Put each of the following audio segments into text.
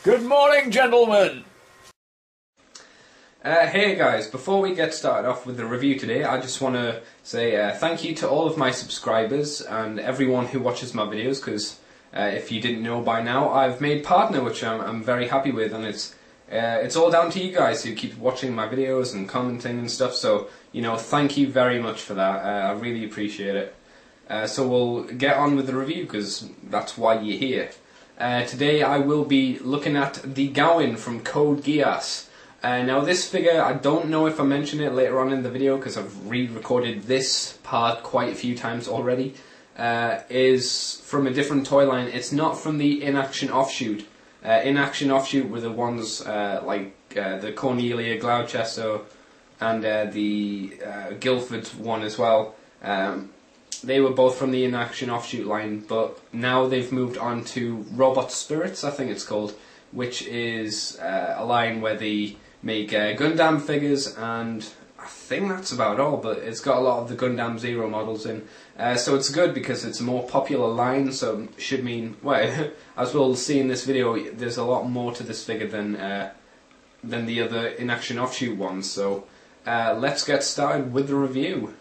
Good morning, gentlemen! Hey guys, before we get started off with the review today, I just want to say thank you to all of my subscribers and everyone who watches my videos, because if you didn't know by now, I've made Partner, which I'm very happy with, and it's all down to you guys who keep watching my videos and commenting and stuff, so, you know, thank you very much for that. I really appreciate it. So we'll get on with the review, because that's why you're here. Today I will be looking at the Gawain from Code Geass. Now this figure, I don't know if I mention it later on in the video because I've re-recorded this part quite a few times already, is from a different toy line. It's not from the In-Action Offshoot. In-Action Offshoot were the ones like the Cornelia Gloucester and the Guildford one as well. They were both from the In-Action Offshoot line, but now they've moved on to Robot Spirits, I think it's called, which is a line where they make Gundam figures, and I think that's about all, but it's got a lot of the Gundam Zero models in. So it's good because it's a more popular line, so it should mean, well, as we'll see in this video, there's a lot more to this figure than the other In-Action Offshoot ones, so let's get started with the review.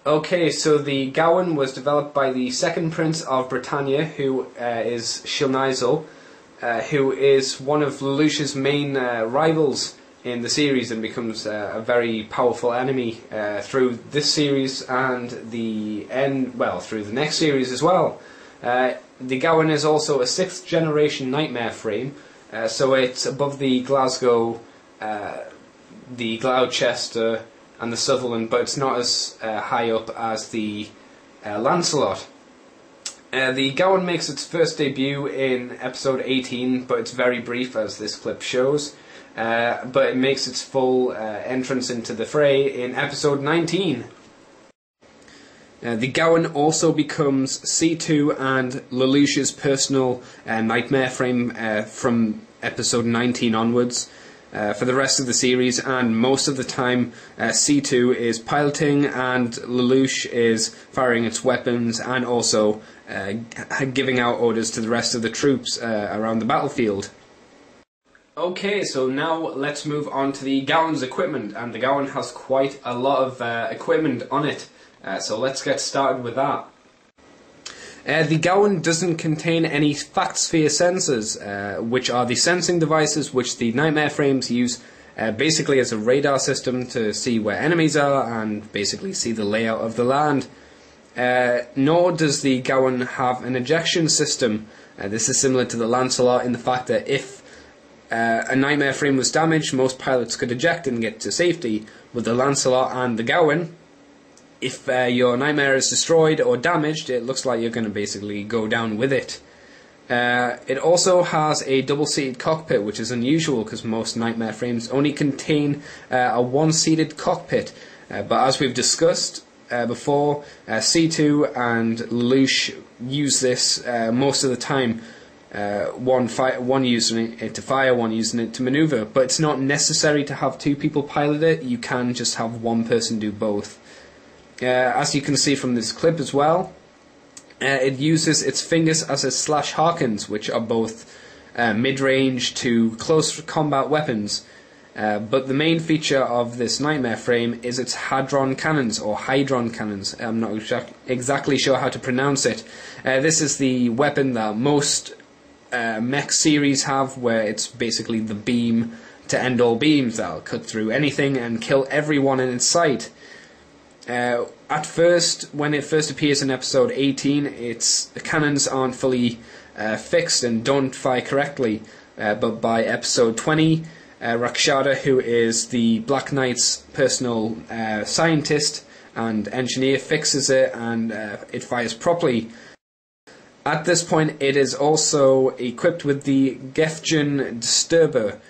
Okay, so the Gawain was developed by the second Prince of Britannia, who is Shilnizel, who is one of Lelouch's main rivals in the series and becomes a very powerful enemy through this series and through the next series as well. The Gawain is also a 6th generation Knightmare frame, so it's above the Glasgow, the Gloucester and the Sutherland, but it's not as high up as the Lancelot. The Gawain makes its first debut in episode 18, but it's very brief as this clip shows. But it makes its full entrance into the fray in episode 19. The Gawain also becomes C2 and Lelouch's personal Knightmare frame from episode 19 onwards. For the rest of the series, and most of the time C2 is piloting and Lelouch is firing its weapons and also giving out orders to the rest of the troops around the battlefield. Okay, so now let's move on to the Gawain's equipment, and the Gawain has quite a lot of equipment on it, so let's get started with that. The Gawain doesn't contain any fact sphere sensors, which are the sensing devices which the Knightmare frames use basically as a radar system to see where enemies are and basically see the layout of the land. Nor does the Gawain have an ejection system. This is similar to the Lancelot in the fact that if a Knightmare frame was damaged, most pilots could eject and get to safety. With the Lancelot and the Gawain, if your Knightmare is destroyed or damaged, it looks like you're going to basically go down with it. It also has a double-seated cockpit, which is unusual because most Knightmare frames only contain a one-seated cockpit. But as we've discussed before, C2 and Lelouch use this most of the time. One using it to fire, one using it to maneuver. But it's not necessary to have two people pilot it. You can just have one person do both. As you can see from this clip as well, it uses its fingers as its slash harkens, which are both mid-range to close combat weapons. But the main feature of this Knightmare frame is its hadron cannons, or hydron cannons. I'm not exactly sure how to pronounce it. This is the weapon that most mech series have, where it's basically the beam to end all beams that'll cut through anything and kill everyone in its sight. At first, when it first appears in episode 18, the cannons aren't fully fixed and don't fire correctly, but by episode 20, Rakshada, who is the Black Knight's personal scientist and engineer, fixes it and it fires properly. At this point, it is also equipped with the Gefgen Disturber.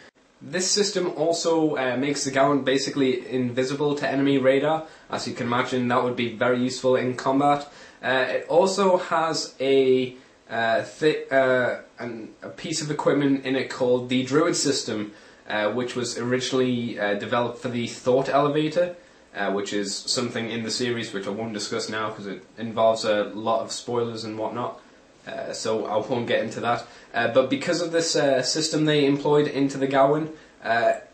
This system also makes the Gawain basically invisible to enemy radar. As you can imagine, that would be very useful in combat. It also has a piece of equipment in it called the Druid system, which was originally developed for the Thought Elevator, which is something in the series which I won't discuss now because it involves a lot of spoilers and whatnot. so I won't get into that. But because of this system they employed into the Gawain,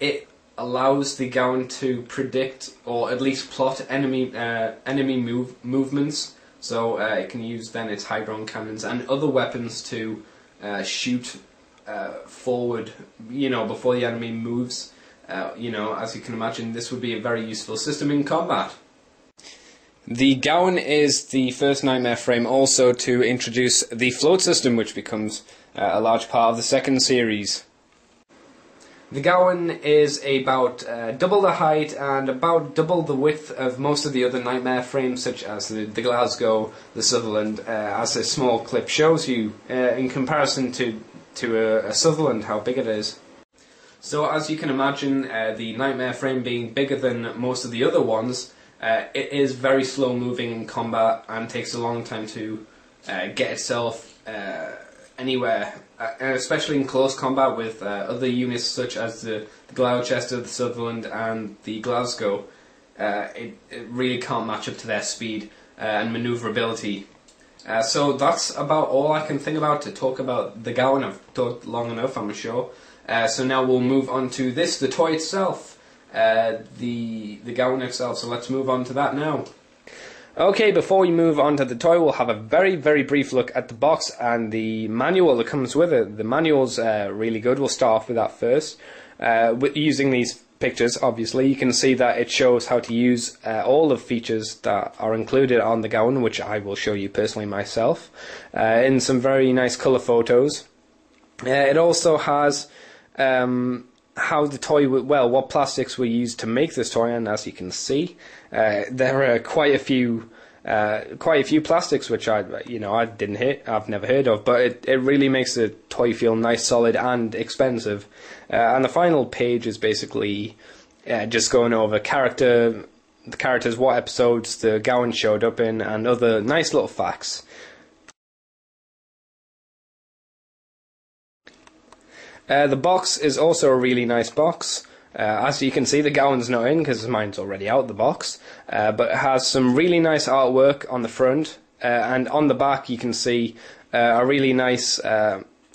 it allows the Gawain to predict or at least plot enemy movements. So it can use then its hydron cannons and other weapons to shoot forward, before the enemy moves. As you can imagine, this would be a very useful system in combat. The Gawain is the first Knightmare frame also to introduce the float system, which becomes a large part of the second series. The Gawain is about double the height and about double the width of most of the other Knightmare frames, such as the Glasgow, the Sutherland, as this small clip shows you, in comparison to a Sutherland, how big it is. So as you can imagine, the Knightmare frame being bigger than most of the other ones, it is very slow moving in combat and takes a long time to get itself anywhere, especially in close combat with other units such as the Gloucester, the Sutherland and the Glasgow. It really can't match up to their speed and manoeuvrability. So that's about all I can think about to talk about the Gawain. I've talked long enough, I'm sure. So now we'll move on to this, the toy itself. The Gawain itself, so let's move on to that now. Okay, before we move on to the toy, we'll have a very, very brief look at the box and the manual that comes with it. The manual's really good. We'll start off with that first. Using these pictures, obviously, you can see that it shows how to use all the features that are included on the Gawain, which I will show you personally myself, in some very nice colour photos. It also has how the toy, what plastics were used to make this toy, and as you can see, there are quite a few plastics which I've never heard of, but it really makes the toy feel nice, solid, and expensive. And the final page is basically just going over the characters, what episodes the Gawain showed up in, and other nice little facts. The box is also a really nice box. As you can see, the Gawain's not in because mine's already out the box, but it has some really nice artwork on the front, and on the back you can see a really nice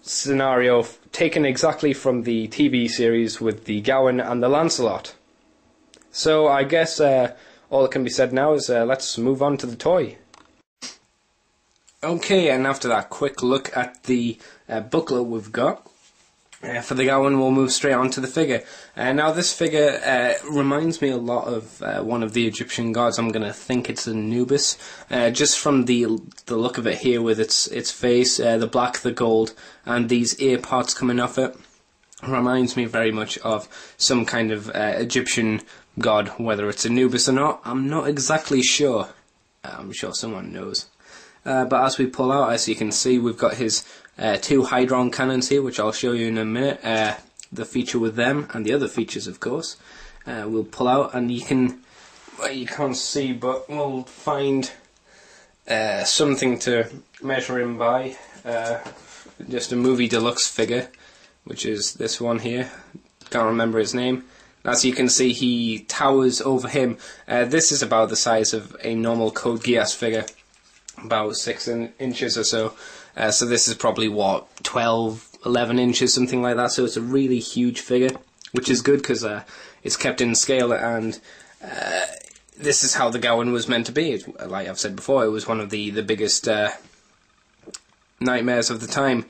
scenario taken exactly from the TV series with the Gawain and the Lancelot. So I guess all that can be said now is let's move on to the toy. Okay, and after that quick look at the booklet we've got, for the Gawain, we'll move straight on to the figure. Now this figure reminds me a lot of one of the Egyptian gods. I'm going to think it's Anubis, just from the look of it here, with its face, the black, the gold, and these ear parts coming off it. Reminds me very much of some kind of Egyptian god. Whether it's Anubis or not, I'm not exactly sure. I'm sure someone knows. But as we pull out, as you can see, we've got his two hydron cannons here, which I'll show you in a minute. The feature with them and the other features, of course. We'll pull out, and you can't see, but we'll find something to measure him by. Just a movie deluxe figure, which is this one here. Can't remember his name. As you can see, he towers over him. This is about the size of a normal Code Geass figure, about 6 inches or so. So this is probably, 12, 11 inches, something like that. So it's a really huge figure, which is good because it's kept in scale, and this is how the Gawain was meant to be. Like I've said before, it was one of the biggest nightmares of the time.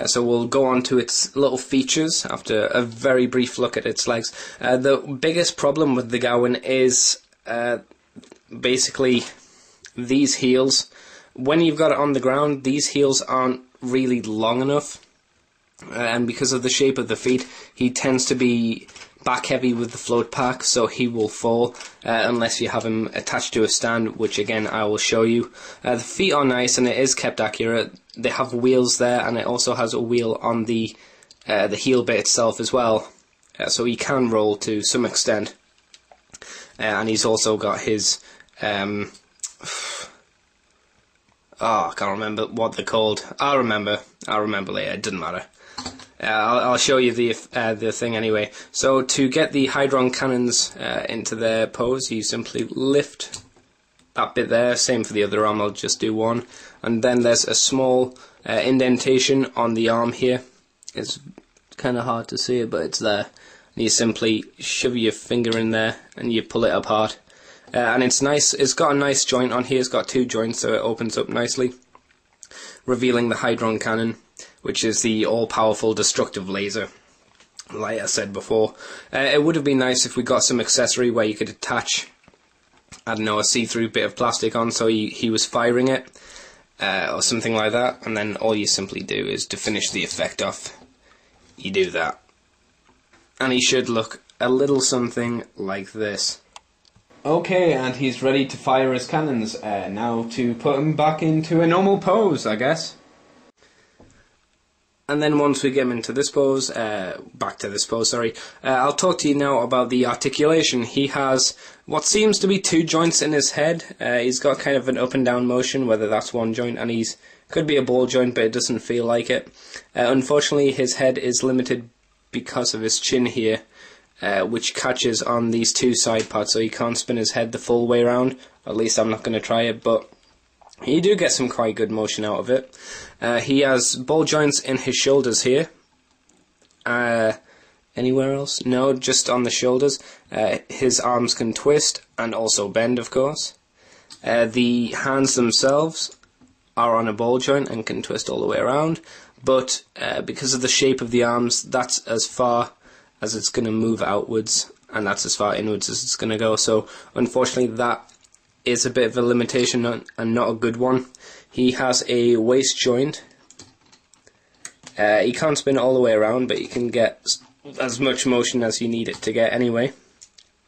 So we'll go on to its little features after a very brief look at its legs. The biggest problem with the Gawain is basically these heels. When you've got it on the ground, these heels aren't really long enough, and because of the shape of the feet, he tends to be back heavy with the float pack, so he will fall unless you have him attached to a stand, which again I will show you. The feet are nice, and it is kept accurate. They have wheels there, and it also has a wheel on the heel bit itself as well, so he can roll to some extent. And he's also got his I can't remember what they're called. I'll remember later. It doesn't matter. I'll show you the thing anyway. So to get the hydron cannons into their pose, you simply lift that bit there. Same for the other arm. I'll just do one, and then there's a small indentation on the arm here. It's kind of hard to see it, but it's there. And you simply shove your finger in there and you pull it apart. And it's nice. It's got a nice joint on here. It's got 2 joints, so it opens up nicely, revealing the Hydron Cannon, which is the all-powerful destructive laser. Like I said before, it would have been nice if we got some accessory where you could attach, I don't know, a see-through bit of plastic on so he was firing it, or something like that, and then all you simply do is, to finish the effect off, you do that. And he should look a little something like this. Okay, and he's ready to fire his cannons. Now to put him back into a normal pose, I guess. And then once we get him into this pose, back to this pose, sorry, I'll talk to you now about the articulation. He has what seems to be 2 joints in his head. He's got kind of an up and down motion, whether that's one joint, and he's could be a ball joint, but it doesn't feel like it. Unfortunately, his head is limited because of his chin here, which catches on these 2 side parts, so he can't spin his head the full way around. At least I'm not going to try it, but you do get some quite good motion out of it. He has ball joints in his shoulders here. Anywhere else? No, just on the shoulders. His arms can twist and also bend, of course. The hands themselves are on a ball joint and can twist all the way around, but because of the shape of the arms, that's as far as it's going to move outwards, and that's as far inwards as it's going to go. So unfortunately that is a bit of a limitation and not a good one. He has a waist joint. He can't spin it all the way around, but you can get as much motion as you need it to get anyway.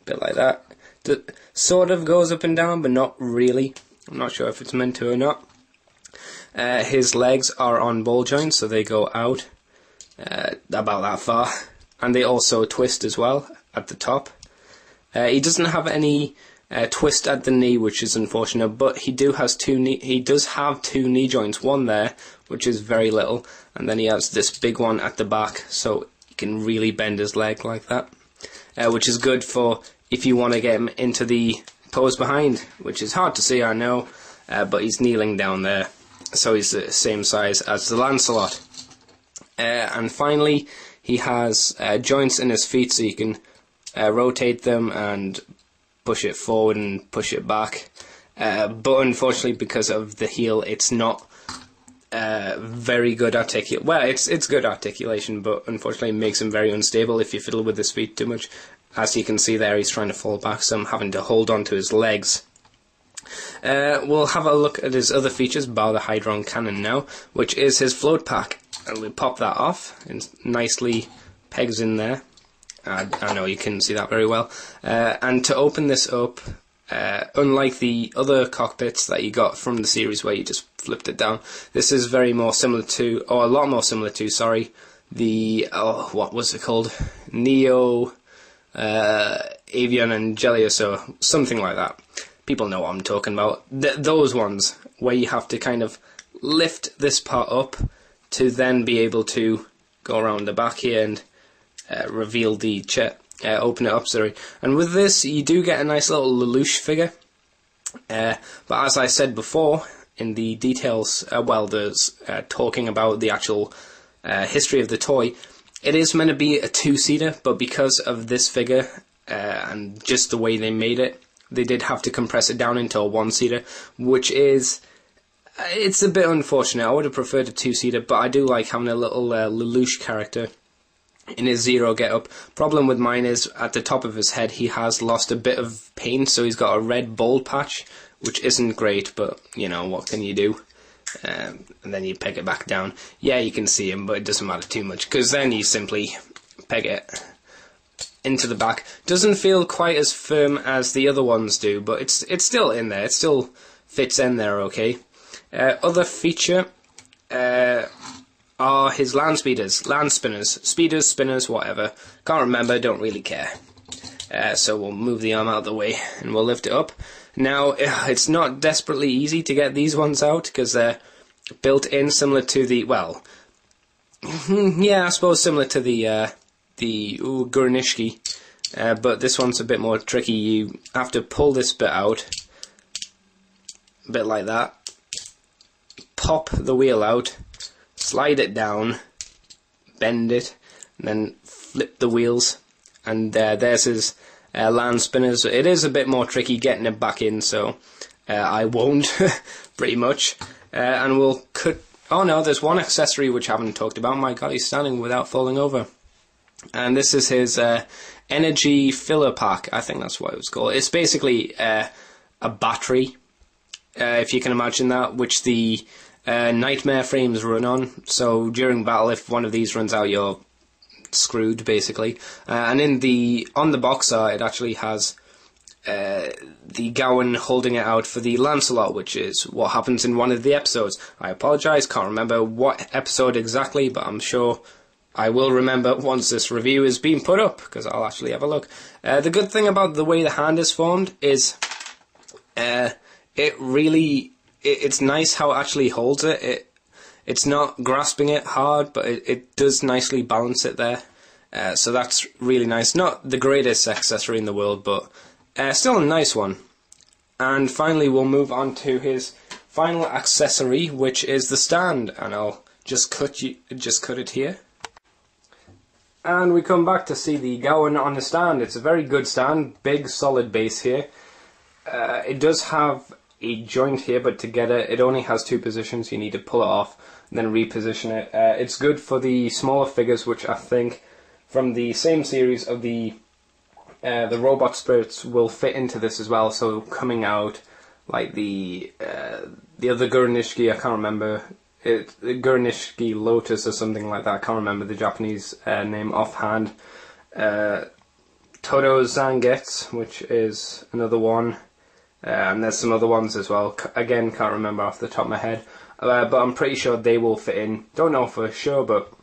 A bit like that. It sort of goes up and down, but not really. I'm not sure if it's meant to or not. His legs are on ball joints, so they go out about that far. And they also twist as well at the top. He doesn't have any twist at the knee, which is unfortunate, but he does have 2 knee joints, one there, which is very little, and then he has this big one at the back, so he can really bend his leg like that, which is good for if you want to get him into the pose behind, which is hard to see, I know, but he's kneeling down there, so he's the same size as the Lancelot. And finally, he has joints in his feet, so you can rotate them and push it forward and push it back, but unfortunately because of the heel it's not very good articulation. Well, it's good articulation, but unfortunately it makes him very unstable if you fiddle with his feet too much. As you can see there, he's trying to fall back, so I'm having to hold on to his legs. We'll have a look at his other features, bar the Hydron Cannon now, which is his float pack. And we pop that off, it nicely pegs in there. I know you can see that very well. And to open this up, unlike the other cockpits that you got from the series where you just flipped it down, this is very more similar to, or a lot more similar to, sorry, the, what was it called? Neo, Avian and Gelius, or something like that. People know what I'm talking about. Those ones, where you have to kind of lift this part up to then be able to go around the back here and reveal the open it up, sorry. And with this, you do get a nice little Lelouch figure. But as I said before, in the details, there's talking about the actual history of the toy, it is meant to be a 2-seater, but because of this figure and just the way they made it, they did have to compress it down into a 1-seater, which is, it's a bit unfortunate. I would have preferred a 2-seater, but I do like having a little Lelouch character in his Zero get-up. Problem with mine is, at the top of his head, he has lost a bit of paint, so he's got a red bald patch, which isn't great, but, you know, what can you do? And then you peg it back down. Yeah, you can see him, but it doesn't matter too much, because then you simply peg it into the back. Doesn't feel quite as firm as the other ones do, but it's still in there. It still fits in there okay. Other feature are his land spinners, speeders, spinners, whatever. Can't remember, don't really care. So we'll move the arm out of the way and we'll lift it up. Now, it's not desperately easy to get these ones out because they're built in similar to the, well, yeah, I suppose similar to the Gurnishki, but this one's a bit more tricky. You have to pull this bit out, a bit like that, pop the wheel out, slide it down, bend it, and then flip the wheels, and there's his land spinners. It is a bit more tricky getting it back in, so I won't, pretty much. And we'll cut... Oh no, there's one accessory which I haven't talked about. My god, he's standing without falling over. And this is his energy filler pack. I think that's what it was called. It's basically a battery, if you can imagine that, which the Knightmare frames run on. So during battle, if one of these runs out, you're screwed, basically. And on the box art, it actually has the Gawain holding it out for the Lancelot, which is what happens in one of the episodes. I apologise, can't remember what episode exactly, but I'm sure I will remember once this review is being put up, because I'll actually have a look. The good thing about the way the hand is formed is it's nice how it actually holds it. It's not grasping it hard, but it does nicely balance it there. So that's really nice. Not the greatest accessory in the world, but still a nice one. And finally, we'll move on to his final accessory, which is the stand. And I'll just cut it here. And we come back to see the Gawain on the stand. It's a very good stand, big solid base here. It does have a joint here, but to get it only has two positions. You need to pull it off and then reposition it. It's good for the smaller figures, which I think from the same series of the robot spirits will fit into this as well. So coming out like the other Gurnishki, I can't remember. Gurnishki Lotus or something like that. I can't remember the Japanese name offhand. Todo Zangetsu, which is another one. And there's some other ones as well. Again, can't remember off the top of my head. But I'm pretty sure they will fit in. Don't know for sure, but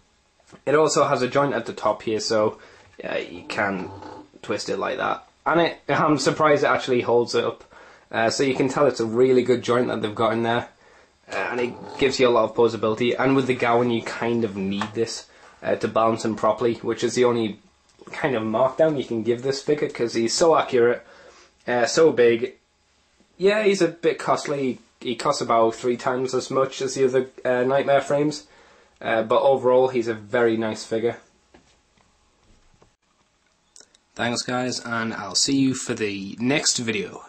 it also has a joint at the top here, so you can twist it like that. And I'm surprised it actually holds it up. So you can tell it's a really good joint that they've got in there. And it gives you a lot of posability. And with the Gawain, you kind of need this to balance him properly, which is the only kind of markdown you can give this figure, because he's so accurate, so big. Yeah, he's a bit costly. He costs about 3 times as much as the other Knightmare frames. But overall, he's a very nice figure. Thanks guys, and I'll see you for the next video.